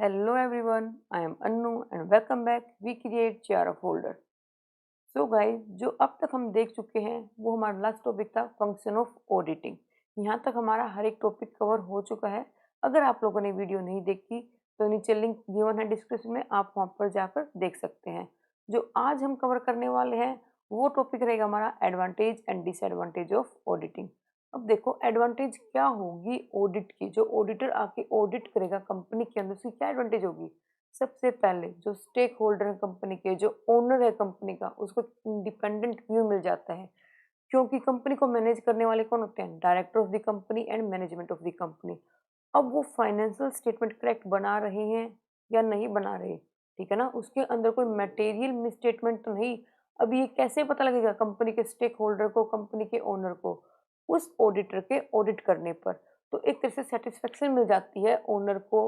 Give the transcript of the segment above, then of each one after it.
Hello everyone, I am Annu and welcome back. We create Jira folder. So guys, जो अब तक हम देख चुके हैं वो हमारा लास्ट टॉपिक था फंक्शन ऑफ ऑडिटिंग। यहाँ तक हमारा हर एक टॉपिक कवर हो चुका है। अगर आप लोगों ने वीडियो नहीं देखी तो नीचे लिंक गिवन है डिस्क्रिप्शन में, आप वहाँ पर जाकर देख सकते हैं। जो आज हम कवर करने वाले हैं वो टॉपिक रहेगा हमारा advantage and disadvantage of auditing. अब देखो एडवांटेज क्या होगी ऑडिट की, जो ऑडिटर आके ऑडिट करेगा कंपनी के अंदर, उसकी क्या एडवांटेज होगी। सबसे पहले जो स्टेक होल्डर है कंपनी के, जो ओनर है कंपनी का, उसको इंडिपेंडेंट व्यू मिल जाता है। क्योंकि कंपनी को मैनेज करने वाले कौन होते हैं? Director of the company and management of the company. अब वो फाइनेंशियल स्टेटमेंट करेक्ट बना रहे हैं या नहीं बना रहे, ठीक है ना, उसके अंदर कोई मटेरियल मिसस्टेटमेंट तो नहीं। अब ये कैसे पता लगेगा कंपनी के स्टेक होल्डर को, कंपनी के ओनर को? उस ऑडिटर के ऑडिट करने पर तो एक तरह से सेटिस्फेक्शन मिल जाती है ओनर को,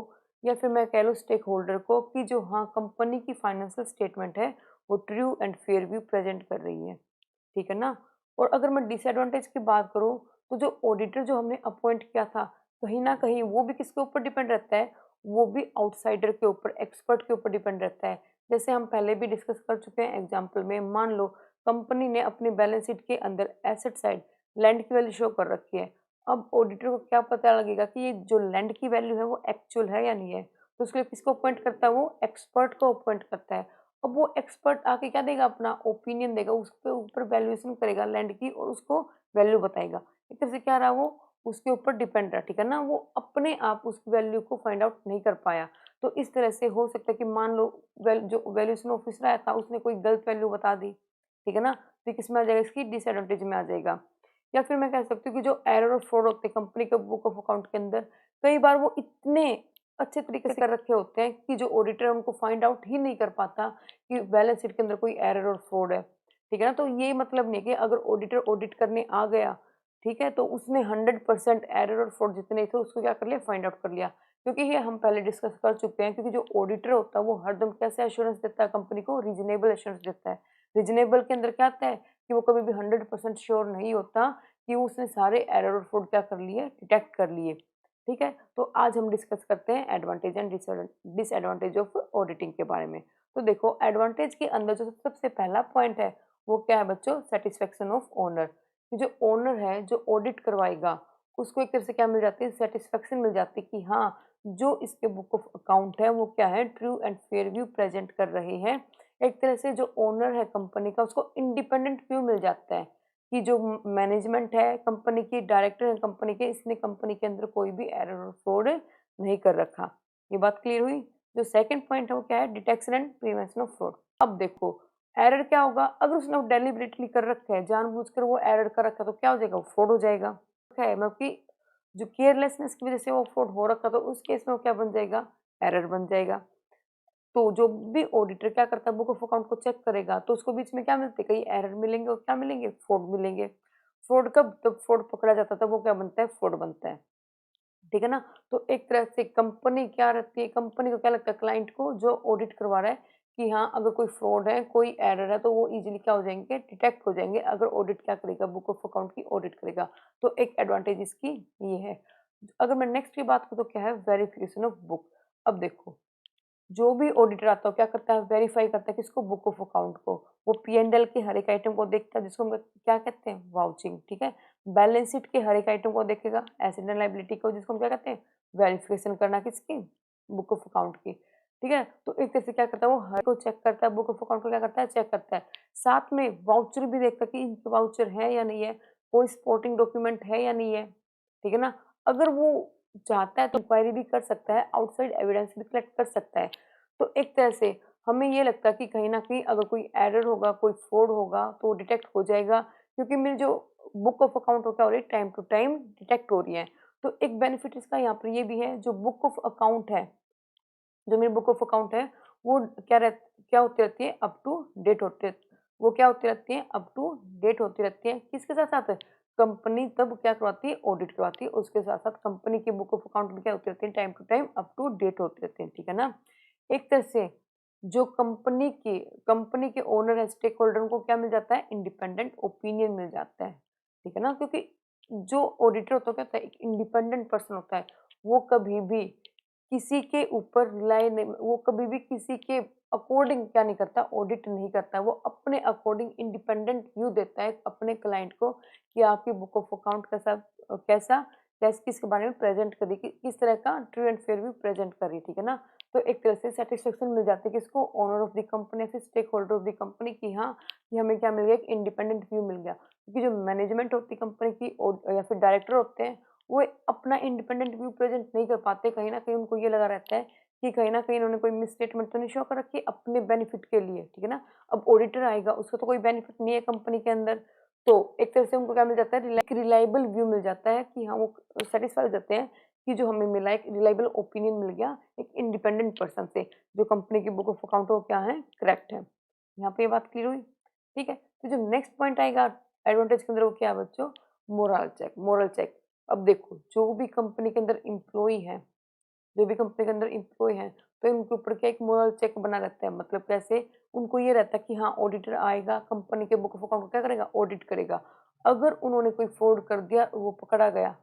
या फिर मैं कह लूँ स्टेक होल्डर को, कि जो हाँ कंपनी की फाइनेंशियल स्टेटमेंट है वो true and fair view present कर रही है, ठीक है ना। और अगर मैं डिसएडवांटेज की बात करूँ तो जो ऑडिटर जो हमने अपॉइंट किया था, कहीं ना कहीं वो भी किसके ऊपर डिपेंड रहता है? वो भी आउटसाइडर के ऊपर, एक्सपर्ट के ऊपर डिपेंड रहता है। जैसे हम पहले भी डिस्कस कर चुके हैं एग्जाम्पल में, मान लो कंपनी ने अपनी बैलेंस शीट के अंदर एसेट साइड लैंड की वैल्यू शो कर रखी है। अब ऑडिटर को क्या पता लगेगा कि ये जो लैंड की वैल्यू है वो एक्चुअल है या नहीं है? तो उसके लिए किसको अपॉइंट करता है? वो एक्सपर्ट को अपॉइंट करता है। अब वो एक्सपर्ट आके क्या देगा? अपना ओपिनियन देगा, उसके ऊपर वैल्यूएशन करेगा लैंड की और उसको वैल्यू बताएगा। एक तरह से क्या रहा, वो उसके ऊपर डिपेंड रहा, ठीक है ना। वो अपने आप उस वैल्यू को फाइंड आउट नहीं कर पाया। तो इस तरह से हो सकता है कि मान लो जो वैल्यूएशन ऑफिसर आया था उसने कोई गलत वैल्यू बता दी, ठीक है ना, तो ये किसमें आ जाएगा? इसकी डिसएडवांटेज में आ जाएगा। या फिर मैं कह सकती हूँ कि जो एरर और फ्रॉड होते हैं कंपनी के बुक ऑफ अकाउंट के अंदर, कई बार वो इतने अच्छे तरीके से कर रखे होते हैं कि जो ऑडिटर है उनको फाइंड आउट ही नहीं कर पाता कि बैलेंस शीट के अंदर कोई एरर और फ्रॉड है, ठीक है ना। तो ये मतलब नहीं है कि अगर ऑडिटर ऑडिट करने आ गया, ठीक है, तो उसने 100% एरर और फ्रॉड जितने थे उसको क्या कर लिया? फाइंड आउट कर लिया। क्योंकि ये हम पहले डिस्कस कर चुके हैं, क्योंकि जो ऑडिटर होता है वो हरदम कैसे एश्योरेंस देता है कंपनी को? रीजनेबल एश्योरेंस देता है। रीजनेबल के अंदर क्या आता है कि वो कभी भी 100% श्योर नहीं होता कि उसने सारे एरर और फ्रॉड क्या कर लिए? डिटेक्ट कर लिए, ठीक है। तो आज हम डिस्कस करते हैं advantage and disadvantage of auditing के बारे में। तो देखो एडवांटेज के अंदर जो सबसे पहला पॉइंट है वो क्या है बच्चों? Satisfaction of owner. जो ओनर है जो ऑडिट करवाएगा उसको एक तरह से क्या मिल जाती है? सेटिस्फेक्शन मिल जाती है कि हाँ जो इसके बुक ऑफ अकाउंट है वो क्या है? True and fair view present कर रहे हैं। एक तरह से जो ओनर है कंपनी का उसको इंडिपेंडेंट व्यू मिल जाता है कि जो मैनेजमेंट है कंपनी की, डायरेक्टर है कंपनी के, इसने कंपनी के अंदर कोई भी एरर और फ्रॉड नहीं कर रखा। ये बात क्लियर हुई। जो सेकंड पॉइंट है वो क्या है? Detection and prevention of fraud. अब देखो एरर क्या होगा? अगर उसने वो डेलिबरेटली कर रखा है, जानबूझकर वो एरर कर रखा है, तो क्या हो जाएगा? वो फ्रॉड हो जाएगा। है मतलब कि जो केयरलेसनेस की वजह से वो फ्रॉड हो रखा, तो उस केस में वो क्या बन जाएगा? एरर बन जाएगा। तो जो भी ऑडिटर क्या करता है? बुक ऑफ अकाउंट को चेक करेगा तो उसको बीच में क्या मिलते हैं? कई एरर मिलेंगे और क्या मिलेंगे? फ्रॉड मिलेंगे। फ्रॉड कब? जब फ्रॉड पकड़ा जाता है तब वो क्या बनता है? फ्रॉड बनता है, ठीक है ना। तो एक तरह से कंपनी क्या रहती है? कंपनी को क्या लगता है? क्लाइंट को जो ऑडिट करवा रहा है कि हाँ अगर कोई फ्रॉड है, कोई एरर है, तो वो इजीली क्या हो जाएंगे? डिटेक्ट हो जाएंगे अगर ऑडिट क्या करेगा? बुक ऑफ अकाउंट की ऑडिट करेगा। तो एक एडवांटेज इसकी ये है। अगर मैं नेक्स्ट की बात करूँ तो क्या है? Verification of book. अब देखो जो भी ऑडिटर आता है क्या करता है? वेरीफाई करता है किसको? बुक ऑफ अकाउंट को। वो पी&एल के हर एक आइटम को देखता है जिसको हम क्या कहते हैं? वाउचिंग, ठीक है। बैलेंस शीट के हर एक आइटम को देखेगा, एसेट एंड लायबिलिटी को, जिसको हम क्या कहते हैं? वेरिफिकेशन करना किसकी? बुक ऑफ अकाउंट की, ठीक है। तो एक तरह से क्या करता है? वो हर को चेक करता है, बुक ऑफ अकाउंट को क्या करता है? चेक करता है। साथ में वाउचर भी देखता है कि इनके वाउचर है या नहीं है, कोई सपोर्टिंग डॉक्यूमेंट है या नहीं है, ठीक है ना। अगर वो चाहता है तो इंक्वायरी भी कर सकता है, आउटसाइड एविडेंस भी कलेक्ट कर सकता है। तो एक तरह से हमें ये लगता है कि कहीं न कहीं अगर कोई एरर होगा, कोई फ्रॉड होगा तो वो डिटेक्ट हो जाएगा, क्योंकि मेरी जो बुक ऑफ अकाउंट हो क्या हो रही है? टाइम टू टाइम डिटेक्ट हो रही है। तो एक बेनिफिट इसका यहाँ पर ये भी है, जो बुक ऑफ अकाउंट है, जो मेरी बुक ऑफ अकाउंट है वो क्या होती रहती है? अप टू डेट होती है। वो क्या होती रहती है? अप टू डेट होती रहती है। किसके साथ-साथ? कंपनी तब क्या करवाती है? ऑडिट करवाती है। उसके साथ-साथ कंपनी की बुक ऑफ अकाउंट में क्या होती रहती है? Time to time up to date होती रहती है, ठीक है ना? एक तरह से जो कंपनी के ओनर है, स्टेक होल्डर को क्या मिल जाता है? इंडिपेंडेंट ओपिनियन मिल जाता है, ठीक है ना? क्योंकि जो ऑडिटर होता है क्या होता है? एक इंडिपेंडेंट पर्सन होता है। वो कभी भी किसी के ऊपर रिलाई नहीं, वो कभी भी किसी के अकॉर्डिंग क्या नहीं करता, ऑडिट नहीं करता है। वो अपने अकॉर्डिंग इंडिपेंडेंट व्यू देता है अपने क्लाइंट को कि आपकी बुक ऑफ अकाउंट कैसा किसके बारे में प्रेजेंट करी, किस तरह का true and fair view present करी, ठीक है ना। तो एक तरह से सेटिस्फेक्शन मिल जाती है किसको, ओनर ऑफ द कंपनी, फिर stakeholder of the company की हाँ कि हमें क्या मिल गया, एक इंडिपेंडेंट व्यू मिल गया। क्योंकि जो मैनेजमेंट होती है कंपनी की या फिर डायरेक्टर होते हैं, वो अपना इंडिपेंडेंट व्यू प्रेजेंट नहीं कर पाते। कहीं न कहीं उनको ये लगा रहता है कि कहीं न कहीं इन्होंने कोई मिसस्टेटमेंट तो नहीं शो कर रखी है अपने बेनिफिट के लिए, ठीक है ना। अब ऑडिटर आएगा, उसका तो कोई बेनिफिट नहीं है कंपनी के अंदर, तो एक तरह से उनको क्या मिल जाता है, रिलायबल व्यू मिल जाता है कि हाँ, वो सैटिस्फाई हो जाते हैं कि जो हमें मिला एक रिलायबल ओपिनियन मिल गया एक इंडिपेंडेंट पर्सन से, जो कंपनी की बुक ऑफ अकाउंट हो क्या है, करेक्ट है। यहाँ पे ये बात क्लियर हुई, ठीक है। तो जो नेक्स्ट पॉइंट आएगा एडवांटेज के अंदर वो क्या है बच्चों, मोरल चेक। अब देखो जो भी कंपनी के अंदर एम्प्लॉई है, जो भी कंपनी के अंदर एम्प्लॉय हैं, तो उनके ऊपर क्या एक मोरल चेक बना रहता है। मतलब कैसे, उनको ये रहता है कि हाँ ऑडिटर आएगा कंपनी के बुक ऑफ अकाउंट को क्या करेगा, ऑडिट करेगा। अगर उन्होंने कोई फ्रॉड कर दिया, वो पकड़ा गया,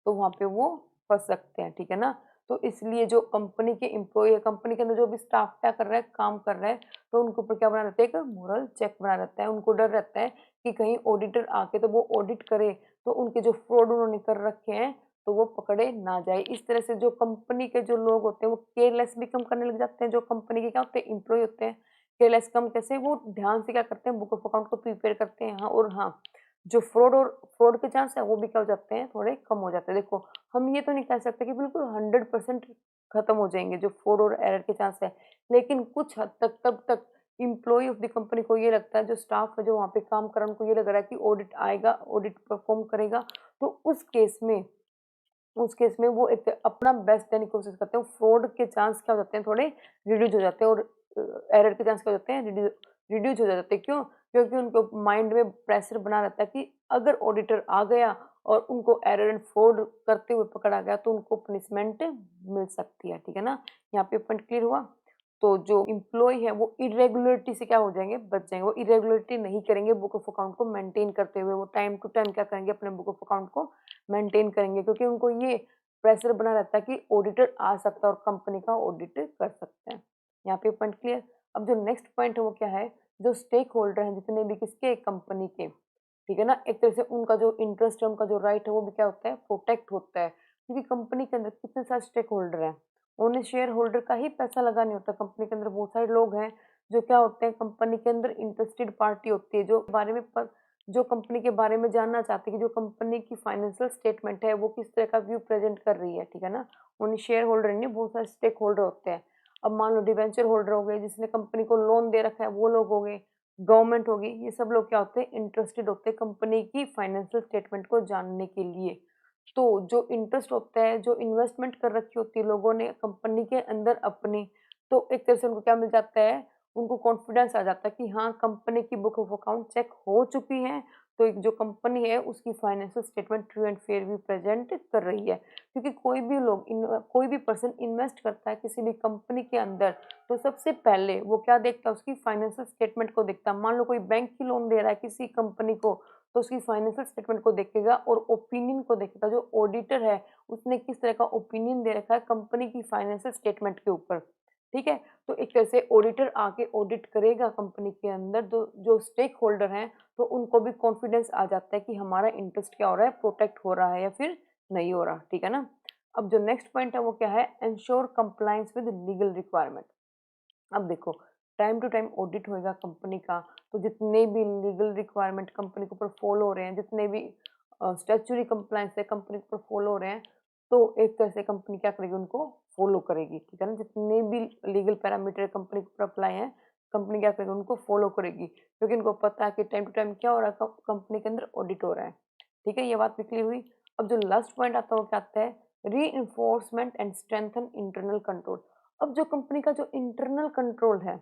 तो वहाँ पे वो फँस सकते हैं, ठीक है ना। तो इसलिए जो कंपनी के एम्प्लॉयी है, कंपनी के अंदर जो भी स्टाफ क्या कर रहा है, काम कर रहा है, तो उनके ऊपर क्या बना रहता है, एक मोरल चेक बना रहता है। उनको डर रहता है कि कहीं ऑडिटर आके तो वो ऑडिट करे, तो उनके जो फ्रॉड उन्होंने कर रखे हैं, तो वो पकड़े ना जाए। इस तरह से जो कंपनी के जो लोग होते हैं, वो केयरलेस भी कम करने लग जाते हैं। जो कंपनी के क्या होते हैं, एम्प्लॉयी होते हैं, केयरलेस कम कैसे, वो ध्यान से क्या करते हैं, बुक ऑफ अकाउंट को प्रिपेयर करते हैं। हाँ, और हाँ, जो फ्रॉड के चांस है वो भी क्या हो जाते हैं, थोड़े कम हो जाते हैं। देखो हम ये तो नहीं कह सकते कि बिल्कुल 100% खत्म हो जाएंगे जो फ्रॉड और एरर के चांस है, लेकिन कुछ हद तक तब तक एम्प्लॉय ऑफ द कंपनी को ये लगता है, जो स्टाफ है जो वहाँ पे काम कर रहा है, उनको ये लग रहा है कि ऑडिट आएगा, ऑडिट परफॉर्म करेगा, तो उस केस में वो एक अपना बेस्ट देने की कोशिश करते हैं। फ्रॉड के चांस क्या हो जाते हैं, थोड़े रिड्यूस हो जाते हैं, और एरर के चांस क्या हो जाते हैं, रिड्यूस हो जाते हैं। क्यों? क्योंकि उनको माइंड में प्रेशर बना रहता है कि अगर ऑडिटर आ गया और उनको एरर एंड फ्रॉड करते हुए पकड़ा गया, तो उनको पनिशमेंट मिल सकती है, ठीक है ना। यहाँ पे पॉइंट क्लियर हुआ। तो जो एम्प्लॉय है वो इरेगुलरिटी से क्या हो जाएंगे, बच जाएंगे। वो इरेगुलरिटी नहीं करेंगे बुक ऑफ अकाउंट को मेंटेन करते हुए, वो टाइम टू टाइम क्या करेंगे, अपने बुक ऑफ अकाउंट को मेंटेन करेंगे, क्योंकि उनको ये प्रेशर बना रहता है कि ऑडिटर आ सकता है और कंपनी का ऑडिट कर सकते हैं। यहाँ पे पॉइंट क्लियर। अब जो नेक्स्ट पॉइंट है वो क्या है, जो स्टेक होल्डर हैं जितने भी किसके, कंपनी के, ठीक है ना, एक तरह से उनका जो इंटरेस्ट है, उनका जो राइट है, वो भी क्या होता है, प्रोटेक्ट होता है। क्योंकि कंपनी के अंदर कितने सारे स्टेक होल्डर हैं, ओनली शेयर होल्डर का ही पैसा लगा नहीं होता। कंपनी के अंदर बहुत सारे लोग हैं जो क्या होते हैं, कंपनी के अंदर इंटरेस्टेड पार्टी होती है, जो कंपनी के बारे में जानना चाहती है कि जो कंपनी की फाइनेंशियल स्टेटमेंट है वो किस तरह का व्यू प्रेजेंट कर रही है, ठीक है ना। ओनली शेयर होल्डर नहीं, बहुत सारे स्टेक होल्डर होते हैं। अब मान लो डिवेंचर होल्डर हो गए, जिसने कंपनी को लोन दे रखा है, वो लोग हो गए, गवर्नमेंट होगी, ये सब लोग क्या होते हैं, इंटरेस्टेड होते हैं कंपनी की फाइनेंशियल स्टेटमेंट को जानने के लिए। तो जो इंटरेस्ट होता है, जो इन्वेस्टमेंट कर रखी होती है लोगों ने कंपनी के अंदर अपनी, तो एक तरह से उनको क्या मिल जाता है, उनको कॉन्फिडेंस आ जाता है कि हाँ कंपनी की बुक ऑफ अकाउंट चेक हो चुकी है, तो एक जो कंपनी है उसकी financial statement true and fair भी प्रेजेंट कर रही है। क्योंकि कोई भी पर्सन इन्वेस्ट करता है किसी भी कंपनी के अंदर, तो सबसे पहले वो क्या देखता है, उसकी फाइनेंशियल स्टेटमेंट को देखता है। मान लो कोई बैंक की लोन दे रहा है किसी कंपनी को, तो उसकी फाइनेंशियल स्टेटमेंट को देखेगा और ओपिनियन को देखेगा। जो ऑडिटर है उसने किस तरह का ओपिनियन दे रखा है कंपनी की फाइनेंशियल स्टेटमेंट के ऊपर, ठीक है। तो एक तरह से ऑडिटर आके ऑडिट करेगा कंपनी के अंदर, तो जो स्टेक होल्डर हैं तो उनको भी कॉन्फिडेंस आ जाता है कि हमारा इंटरेस्ट क्या हो रहा है, प्रोटेक्ट हो रहा है या फिर नहीं हो रहा, ठीक है ना। अब जो नेक्स्ट पॉइंट है वो क्या है, ensure compliance with legal requirement. अब देखो टाइम टू टाइम ऑडिट होएगा कंपनी का, तो जितने भी लीगल रिक्वायरमेंट कंपनी के ऊपर फॉलो हो रहे हैं, जितने भी स्टैट्यूटरी कंप्लायंस है कंपनी के ऊपर फॉलो हो रहे हैं, तो एक तरह से कंपनी क्या करेगी, उनको फॉलो करेगी, ठीक है ना। जितने भी लीगल पैरामीटर कंपनी के ऊपर अप्लाई है, कंपनी क्या करेगी, उनको फॉलो करेगी, क्योंकि इनको पता है कि टाइम टू टाइम क्या हो रहा है, कंपनी के अंदर ऑडिट हो रहा है, ठीक है। ये बात भी क्लियर हुई। अब जो लास्ट पॉइंट आता है वो क्या आता है, री enforcement and strengthen internal control. अब जो कंपनी का जो इंटरनल कंट्रोल है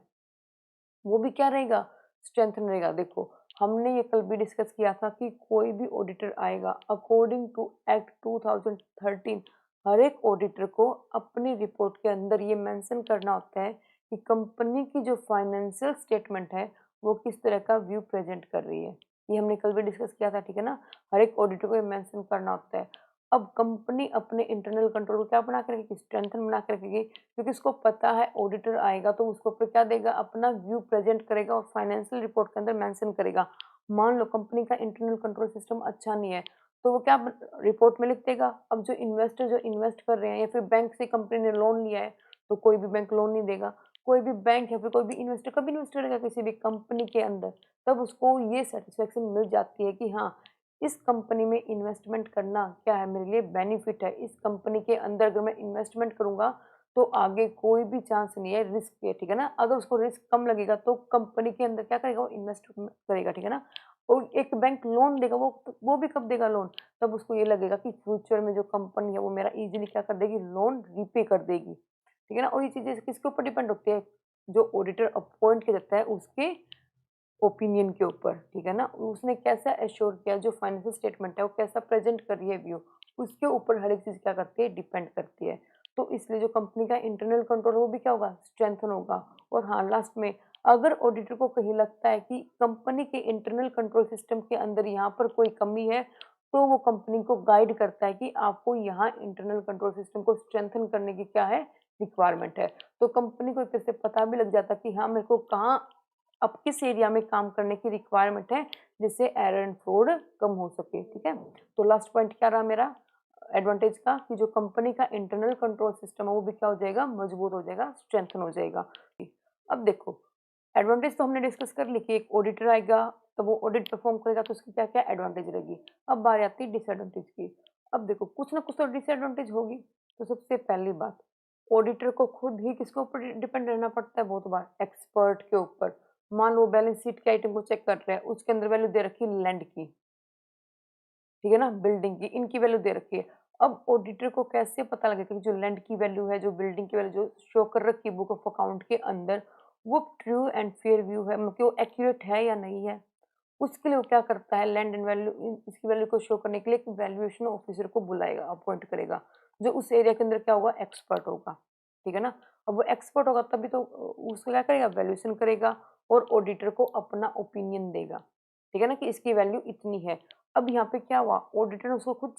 वो भी क्या रहेगा, स्ट्रेंथन रहेगा। देखो हमने ये कल भी डिस्कस किया था कि कोई भी ऑडिटर आएगा, अकॉर्डिंग टू एक्ट 2013 हर एक ऑडिटर को अपनी रिपोर्ट के अंदर ये मेंशन करना होता है कि कंपनी की जो फाइनेंशियल स्टेटमेंट है वो किस तरह का व्यू प्रेजेंट कर रही है। ये हमने कल भी डिस्कस किया था, ठीक है ना। हर एक ऑडिटर को ये मेंशन करना होता है। अब कंपनी अपने इंटरनल कंट्रोल को क्या बना के रखेगी, स्ट्रेंथन बना के रखेगी, क्योंकि उसको पता है ऑडिटर आएगा तो उसको ऊपर क्या देगा, अपना व्यू प्रेजेंट करेगा और फाइनेंशियल रिपोर्ट के अंदर मेंशन करेगा। मान लो कंपनी का इंटरनल कंट्रोल सिस्टम अच्छा नहीं है, तो वो क्या रिपोर्ट में लिख देगा। अब जो इन्वेस्टर जो इन्वेस्ट कर रहे हैं या फिर बैंक से कंपनी ने लोन लिया है, तो कोई भी बैंक लोन नहीं देगा। कोई भी बैंक या फिर कोई भी इन्वेस्टर कभी इन्वेस्ट करेगा किसी भी कंपनी के अंदर, तब उसको ये सेटिस्फेक्शन मिल जाती है कि हाँ, इस कंपनी में इन्वेस्टमेंट करना क्या है, मेरे लिए बेनिफिट है। इस कंपनी के अंदर अगर मैं इन्वेस्टमेंट करूँगा, तो आगे कोई भी चांस नहीं है रिस्क के, ठीक है ना? अगर उसको रिस्क कम लगेगा तो कंपनी के अंदर क्या करेगा, वो इन्वेस्ट करेगा, ठीक है ना? और एक बैंक लोन देगा, वो भी कब देगा लोन? तब उसको ये लगेगा कि फ्यूचर में जो कंपनी है वो मेरा ईज़िली क्या कर देगी, लोन रीपे कर देगी, ठीक है ना? और ये चीज़ें किसके ऊपर डिपेंड होती है? जो ऑडिटर अपॉइंट किया जाता है उसके ओपिनियन के ऊपर, ठीक है ना? उसने कैसा एश्योर किया, जो फाइनेंशियल स्टेटमेंट है वो कैसा प्रेज़ेंट कर रही है व्यू, उसके ऊपर हर एक चीज़ क्या करती है, डिपेंड करती है। तो इसलिए जो कंपनी का इंटरनल कंट्रोल वो भी क्या होगा, स्ट्रेंथन होगा। और हाँ, लास्ट में अगर ऑडिटर को कहीं लगता है कि कंपनी के इंटरनल कंट्रोल सिस्टम के अंदर यहाँ पर कोई कमी है, तो वो कंपनी को गाइड करता है कि आपको यहाँ इंटरनल कंट्रोल सिस्टम को स्ट्रेंथन करने की क्या है, रिक्वायरमेंट है। तो कंपनी को एक तरह से पता भी लग जाता है कि हाँ, मेरे को कहाँ अब किस एरिया में काम करने की रिक्वायरमेंट है, जिससे एरर एंड फ्रॉड कम हो सके, ठीक है? तो लास्ट पॉइंट क्या रहा मेरा एडवांटेज का, कि जो कंपनी का इंटरनल कंट्रोल सिस्टम है वो भी क्या हो जाएगा, मजबूत हो जाएगा, स्ट्रेंथन हो जाएगा। अब देखो, एडवांटेज तो हमने डिस्कस कर ली कि एक ऑडिटर आएगा तो वो ऑडिट परफॉर्म करेगा, तो उसकी क्या-क्या एडवांटेज रहेगी। अब बारी आती है डिसएडवांटेज की। अब देखो, कुछ ना कुछ तो डिसएडवांटेज होगी। तो सबसे पहली बात, ऑडिटर को खुद ही किसके ऊपर डिपेंड रहना पड़ता है बहुत बार, एक्सपर्ट के ऊपर। मान लो बैलेंस शीट के आइटम को चेक कर रहे हैं, उसके अंदर वैल्यू दे रखी है लैंड की, ठीक है ना? बिल्डिंग की, इनकी वैल्यू दे रखी है। अब ऑडिटर को कैसे पता लगेगा कि जो लैंड की वैल्यू है, जो बिल्डिंग की वैल्यू जो शो कर रखी है बुक ऑफ अकाउंट के अंदर, वो ट्रू एंड फेयर व्यू है, मतलब कि वो एक्यूरेट है या नहीं है? उसके लिए वो क्या करता है, लैंड एंड वैल्यू इसकी वैल्यू को शो करने के लिए एक वैल्यूएशन ऑफिसर को बुलाएगा, अपॉइंट करेगा, जो उस एरिया के अंदर क्या होगा, एक्सपर्ट होगा, ठीक है ना? अब वो एक्सपर्ट होगा तभी तो उसको क्या करेगा, वैल्यूएशन करेगा और ऑडिटर को अपना ओपिनियन देगा, ठीक है ना, कि इसकी वैल्यू इतनी है। अब यहाँ पे क्या हुआ, ऑडिटर ने उसको खुद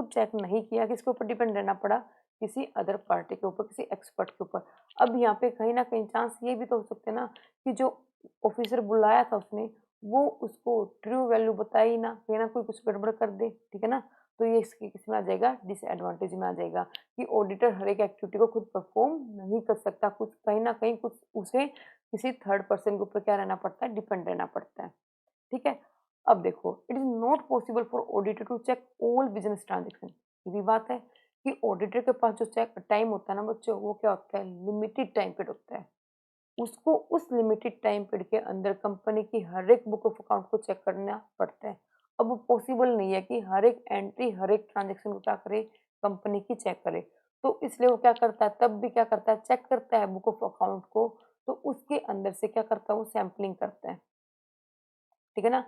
चेक नहीं किया, किसके ऊपर डिपेंड रहना पड़ा, किसी अदर पार्टी के ऊपर, किसी एक्सपर्ट के ऊपर। अब यहाँ पे कहीं न कहीं चांस ये भी तो हो सकते हैं ना, कि जो ऑफिसर बुलाया था उसने, वो उसको ट्रू वैल्यू बताए ही ना, कहीं न कोई कुछ गड़बड़ कर दे, ठीक है ना? तो ये इसके किसमें आ जाएगा, डिसएडवांटेज में आ जाएगा, कि ऑडिटर हर एक एक्टिविटी को खुद परफ़ॉर्म नहीं कर सकता, कुछ कहीं न कहीं कुछ उसे किसी थर्ड पर्सन के ऊपर क्या रहना पड़ता है, डिपेंड रहना पड़ता है, ठीक है? अब देखो, it is not possible for auditor to check all business transaction. ये भी बात है कि ऑडिटर के पास जो चेक टाइम होता है ना बच्चों, वो क्या होता है, लिमिटेड टाइम पीरियड होता है। उसको उस लिमिटेड टाइम पीरियड के अंदर कंपनी की हर एक बुक ऑफ अकाउंट को चेक करना पड़ता है। अब वो पॉसिबल नहीं है कि हर एक एंट्री, हर एक ट्रांज़ैक्शन को क्या करे, कंपनी की चेक करे। तो इसलिए वो क्या करता है, तब भी क्या करता है, चेक करता है बुक ऑफ अकाउंट को, तो उसके अंदर से क्या करता है, वो सैंपलिंग करता है। ठीक है ना?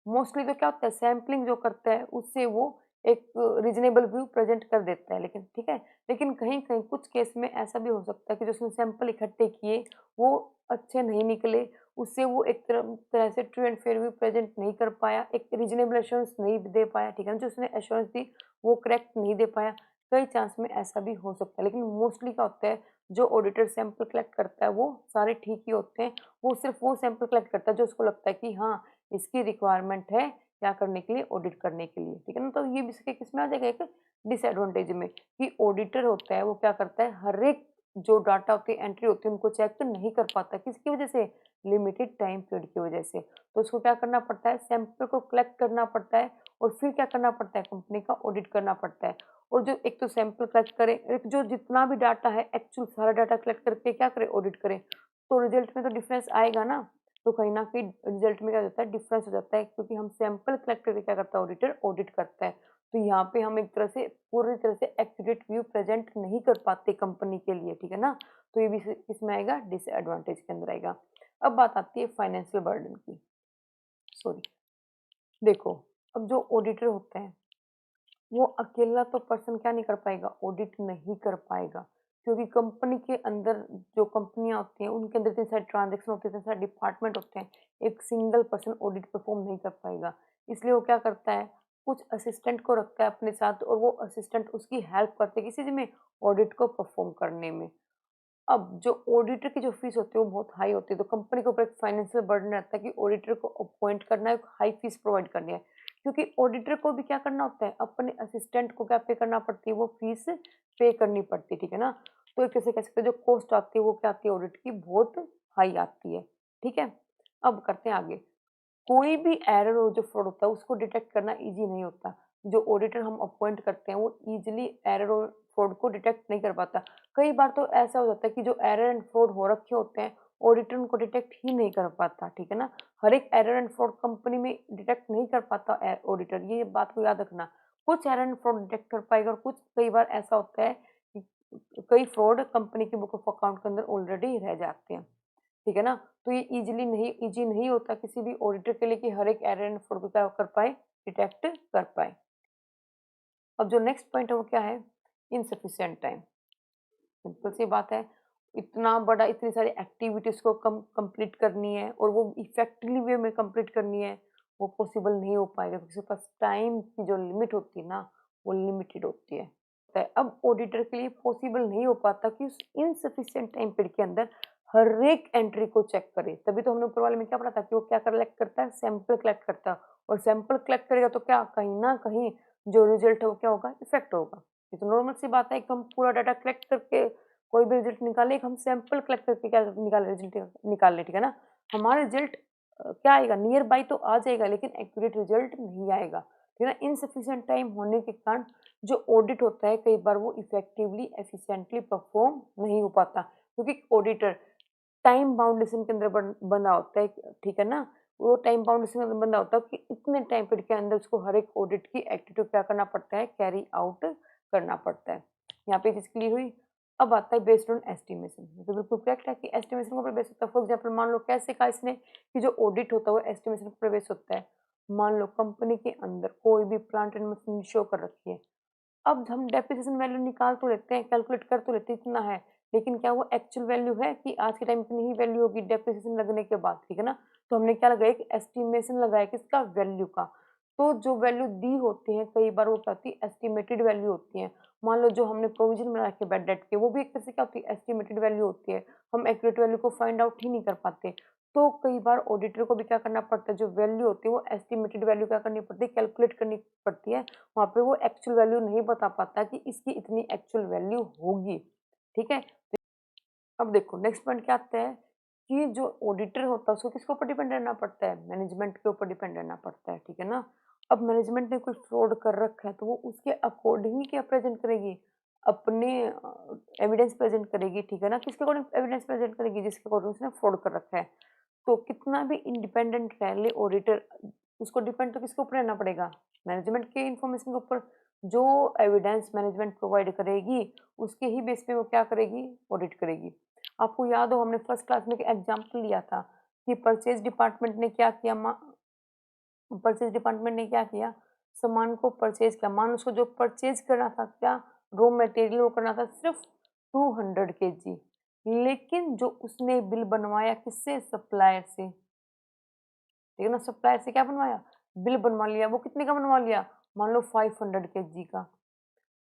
मोस्टली तो क्या होता है, सैंपलिंग जो करता है उससे वो एक रीज़नेबल व्यू प्रेज़ेंट कर देता है, लेकिन ठीक है? लेकिन कहीं-कहीं कुछ केस में ऐसा भी हो सकता है कि जो उसने सैंपल इकट्ठे किए वो अच्छे नहीं निकले, उससे वो एक तरह से true and fair view present नहीं कर पाया, एक रीज़नेबल एश्योरेंस नहीं दे पाया, ठीक है ना? जो उसने एश्योरेंस दी वो करेक्ट नहीं दे पाया, कई चांस में ऐसा भी हो सकता है। लेकिन मोस्टली क्या होता है, जो ऑडिटर सैंपल कलेक्ट करता है वो सारे ठीक ही होते हैं, वो सिर्फ़ वो सैंपल कलेक्ट करता है जो उसको लगता है कि हाँ, इसकी रिक्वायरमेंट है क्या करने के लिए, ऑडिट करने के लिए, ठीक है ना? तो ये भी इसके किसमें आ जाएगा, एक डिसएडवांटेज में, कि ऑडिटर होता है वो क्या करता है, हर एक जो डाटा होती है, एंट्री होती है, उनको चेक तो नहीं कर पाता, किसकी वजह से, लिमिटेड टाइम पीरियड की वजह से। तो उसको क्या करना पड़ता है, सैंपल को कलेक्ट करना पड़ता है और फिर क्या करना पड़ता है, कंपनी का ऑडिट करना पड़ता है। और जो एक तो सैंपल कलेक्ट करे, एक जो जितना भी डाटा है एक्चुअल सारा डाटा कलेक्ट करके क्या करे, ऑडिट करे, तो रिजल्ट में तो डिफरेंस आएगा ना। तो कहीं न कहीं रिज़ल्ट में क्या हो जाता है, डिफ़रेंस हो जाता है, क्योंकि हम सैंपल कलेक्ट करके क्या करता है, ऑडिटर ऑडिट करता है। तो यहाँ पे हम एक तरह से पूरी तरह से एक्यूरेट व्यू प्रेज़ेंट नहीं कर पाते कंपनी के लिए, ठीक है ना? तो ये भी इसमें आएगा, डिसएडवांटेज के अंदर आएगा। अब बात आती है फाइनेंशियल बर्डन की। सॉरी, देखो, अब जो ऑडिटर होते हैं वो अकेला तो पर्सन क्या नहीं कर पाएगा, ऑडिट नहीं कर पाएगा, क्योंकि कंपनी के अंदर जो कंपनियां होती हैं उनके अंदर इतने सारे ट्रांजैक्शन होते हैं, इतने सारे डिपार्टमेंट होते हैं, एक सिंगल पर्सन ऑडिट परफॉर्म नहीं कर पाएगा। इसलिए वो क्या करता है, कुछ असिस्टेंट को रखता है अपने साथ और वो असिस्टेंट उसकी हेल्प करते हैं किसी चीज़ में, ऑडिट को परफॉर्म करने में। अब जो ऑडिटर की जो फीस होती है वो बहुत हाई होती है, तो कंपनी के ऊपर एक फाइनेंशियल बर्डन रहता है कि ऑडिटर को अपॉइंट करना है, एक हाई फीस प्रोवाइड करनी है। क्योंकि ऑडिटर को भी क्या करना होता है, अपने असिस्टेंट को क्या पे करना पड़ती है, वो फीस पे करनी पड़ती है, ठीक है ना? तो एक तरह से कह सकते हैं जो कॉस्ट आती है वो क्या आती है ऑडिट की, बहुत हाई आती है, ठीक है? अब करते हैं आगे। कोई भी एरर और जो फ्रॉड होता है उसको डिटेक्ट करना ईज़ी नहीं होता। जो ऑडिटर हम अपॉइंट करते हैं वो ईज़िली एरर और फ्रॉड को डिटेक्ट नहीं कर पाता। कई बार तो ऐसा हो जाता है कि जो एरर एंड फ्रॉड हो रखे होते हैं, ऑडिटर उनको डिटेक्ट ही नहीं कर पाता, ठीक है ना? हर एक एरर एंड फ्रॉड कंपनी में डिटेक्ट नहीं कर पाता ऑडिटर, ये बात को याद रखना। कुछ एरर एंड फ्रॉड डिटेक्ट कर पाएगा और कुछ कई बार ऐसा होता है कि कई फ्रॉड कंपनी की बुक ऑफ अकाउंट के अंदर ऑलरेडी रह जाते हैं। ठीक है ना? तो ये ईज़ी नहीं होता किसी भी ऑडिटर के लिए कि हर एक एरर एंड फ्रॉड को क्या कर पाए, डिटेक्ट कर पाए। अब जो नेक्स्ट पॉइंट है वो क्या है? Insufficient time. सिंपल सी बात है, इतना बड़ा इतनी सारी एक्टिविटीज़ को कंप्लीट करनी है और वो इफेक्टिवली वे में कंप्लीट करनी है, वो पॉसिबल नहीं हो पाएगा क्योंकि उसके पास टाइम की जो लिमिट होती है ना, वो लिमिटेड होती है। अब ऑडिटर के लिए पॉसिबल नहीं हो पाता कि उस इनसफिशिएंट टाइम पीरियड के अंदर हर एक एंट्री को चेक करे। तभी तो हमने ऊपर वाले में क्या पढ़ा था कि वो क्या कलेक्ट करता है, सैंपल कलेक्ट करता है और सैंपल कलेक्ट करेगा तो क्या कहीं न कहीं जो रिजल्ट है वो क्या होगा, इफेक्ट होगा। ये तो नॉर्मल सी बात है कि हम पूरा डाटा कलेक्ट करके कोई भी रिजल्ट निकाले, एक हम सैंपल कलेक्ट करके क्या निकाले, रिजल्ट निकाल लें, ठीक है ना? हमारा रिजल्ट क्या आएगा, नियर बाय तो आ जाएगा लेकिन एक्यूरेट रिजल्ट नहीं आएगा, ठीक है ना? इनसफिशिएंट टाइम होने के कारण जो ऑडिट होता है कई बार वो इफेक्टिवली एफिशिएंटली परफॉर्म नहीं हो पाता क्योंकि ऑडिटर टाइम बाउंडेशन के अंदर बंधा होता है, ठीक है ना? वो टाइम बाउंडेशन के अंदर बंधा होता है कि इतने टाइम पीरियड के अंदर उसको हर एक ऑडिट की एक्टिविटी क्या करना पड़ता है, कैरी आउट करना पड़ता है। यहाँ पे चीज़ क्लियर हुई। अब आता है बेस्ड ऑन एस्टिमेशन। ये तो बिल्कुल करेक्ट है कि एस्टिमेशन के ऊपर बेस होता है। फॉर एग्जाम्पल मान लो कैसे कहा इसने कि जो ऑडिट होता है वो एस्टिमेशन के ऊपर बेस होता है। मान लो कंपनी के अंदर कोई भी प्लांट एंड मशीन शो कर रखी है, अब हम डेप्रिसिएशन वैल्यू निकाल तो लेते हैं, कैलकुलेट कर तो लेते हैं इतना है, लेकिन क्या वो एक्चुअल वैल्यू है कि आज के टाइम इतनी ही वैल्यू होगी डेप्रिसिएशन लगने के बाद, ठीक है ना? तो हमने क्या लगाया, एक एस्टिमेशन लगाया किसका, वैल्यू का। तो जो वैल्यू दी होती है कई बार वो क्या होती है, एस्टिमेटेड वैल्यू होती है। मान लो जो हमने प्रोविजन बना रखे बैड डेट के, वो भी एक तरह से क्या होती है, एस्टिमेटेड वैल्यू होती है। हम एक्यूरेट वैल्यू को फाइंड आउट ही नहीं कर पाते। तो कई बार ऑडिटर को भी क्या करना पड़ता है, जो वैल्यू होती है वो एस्टिमेटेड वैल्यू क्या करनी पड़ती है, कैलकुलेट करनी पड़ती है। वहाँ पे वो एक्चुअल वैल्यू नहीं बता पाता कि इसकी इतनी एक्चुअल वैल्यू होगी, ठीक है? अब देखो नेक्स्ट पॉइंट क्या आता है कि जो ऑडिटर होता है उसको किसके ऊपर डिपेंड रहना पड़ता है, मैनेजमेंट के ऊपर डिपेंड रहना पड़ता है, ठीक है ना? अब मैनेजमेंट ने कोई फ्रॉड कर रखा है तो वो उसके अकॉर्डिंग ही क्या प्रेजेंट करेगी, अपने एविडेंस प्रेजेंट करेगी, ठीक है ना? किसके अकॉर्डिंग एविडेंस प्रेजेंट करेगी, जिसके अकॉर्डिंग उसने फ्रॉड कर रखा है। तो कितना भी इंडिपेंडेंट रह ले ऑडिटर, उसको डिपेंड तो किसके ऊपर रहना पड़ेगा, मैनेजमेंट के इन्फॉर्मेशन के ऊपर। जो एविडेंस मैनेजमेंट प्रोवाइड करेगी उसके ही बेस पे वो क्या करेगी, ऑडिट करेगी। आपको याद हो हमने फर्स्ट क्लास में एक एग्जाम्पल लिया था कि परचेज डिपार्टमेंट ने क्या किया, परचेज डिपार्टमेंट ने क्या किया, सामान को परचेज किया, मान उसको जो परचेज करना था क्या, रॉ मटेरियल वो करना था सिर्फ 200 केजी, लेकिन जो उसने बिल बनवाया किससे, सप्लायर से, ठीक है ना? सप्लायर से क्या बनवाया, बिल बनवा लिया, वो कितने का बनवा लिया, मान लो 500 केजी का।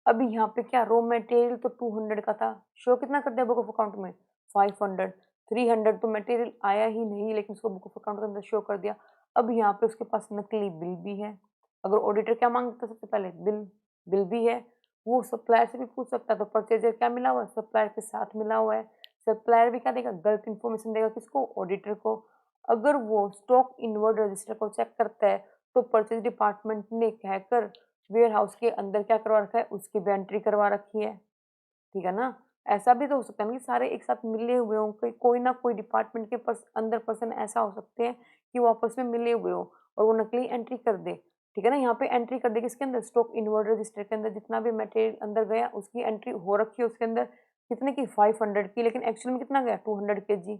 अभी यहाँ पे क्या, रॉ मटेरियल तो 200 का था, शो कितना कर दिया बुक ऑफ अकाउंट में, 500, 300 तो मटेरियल आया ही नहीं लेकिन उसको बुक ऑफ अकाउंट के अंदर शो कर दिया। अब यहाँ पे उसके पास नकली बिल भी है। अगर ऑडिटर क्या मांगता है सबसे पहले, बिल, बिल भी है, वो सप्लायर से भी पूछ सकता है, तो परचेजर क्या मिला हुआ है, सप्लायर के साथ मिला हुआ है। सप्लायर भी क्या देगा, गलत इन्फॉर्मेशन देगा किसको, ऑडिटर को। अगर वो स्टॉक इनवर्ड रजिस्टर को चेक करता है तो परचेज डिपार्टमेंट ने कहकर वेयर हाउस के अंदर क्या करवा रखा है, उसकी भी एंट्री करवा रखी है, ठीक है ना? ऐसा भी तो हो सकता है ना कि सारे एक साथ मिले हुए हों, कोई ना कोई डिपार्टमेंट के अंदर पर्सन ऐसा हो सकते हैं कि वो आपस में मिले हुए हों और वो नकली एंट्री कर दे, ठीक है ना? यहाँ पे एंट्री कर दे किसके अंदर, स्टॉक इनवर्ड रजिस्टर के अंदर, जितना भी मटेरियल अंदर गया उसकी एंट्री हो रखी है उसके अंदर, कितने की, 500 की, लेकिन एक्चुअल में कितना गया, 200 केजी,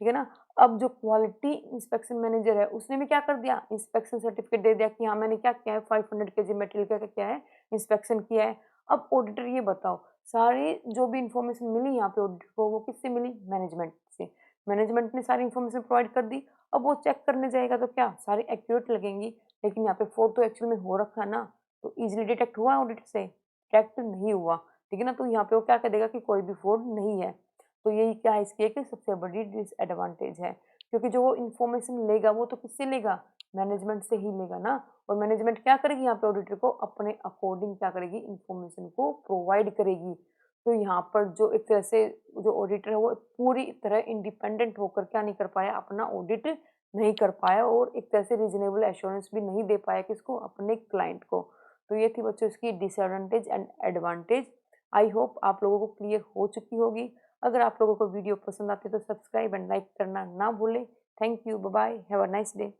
ठीक है ना? अब जो क्वालिटी इंस्पेक्शन मैनेजर है उसने भी क्या कर दिया, इंस्पेक्शन सर्टिफिकेट दे दिया कि हाँ मैंने क्या किया है, 500 केजी मटेरियल क्या क्या है, इंस्पेक्शन किया है। अब ऑडिटर ये बताओ, सारी जो भी इंफॉर्मेशन मिली यहाँ पे ऑडिटर को वो किससे मिली, मैनेजमेंट से। मैनेजमेंट ने सारी इन्फॉर्मेशन प्रोवाइड कर दी, अब वो चेक करने जाएगा तो क्या सारी एक्यूरेट लगेंगी, लेकिन यहाँ पे फ्रॉड तो एक्चुअल में हो रखा है ना, तो ईजिली डिटेक्ट हुआ ऑडिट से? डिटेक्ट नहीं हुआ, ठीक है ना? तो यहाँ पे वो क्या कह देगा कि कोई भी फ्रॉड नहीं है। तो यही क्या है इसकी एक सबसे बड़ी डिसएडवांटेज है, क्योंकि जो वो इन्फॉर्मेशन लेगा वो तो किससे लेगा? मैनेजमेंट से ही लेगा ना। और मैनेजमेंट क्या करेगी यहाँ पे ऑडिटर को अपने अकॉर्डिंग क्या करेगी? इन्फॉर्मेशन को प्रोवाइड करेगी। तो यहाँ पर जो एक तरह से जो ऑडिटर है वो पूरी तरह इंडिपेंडेंट होकर क्या नहीं कर पाया? अपना ऑडिट नहीं कर पाया और एक तरह से रीज़नेबल एश्योरेंस भी नहीं दे पाया किसको? अपने क्लाइंट को। तो ये थी बच्चों इसकी disadvantage and advantage. I hope आप लोगों को क्लियर हो चुकी होगी। अगर आप लोगों को वीडियो पसंद आती है तो सब्सक्राइब एंड लाइक करना ना भूलें। Thank you, bye bye, have a nice day.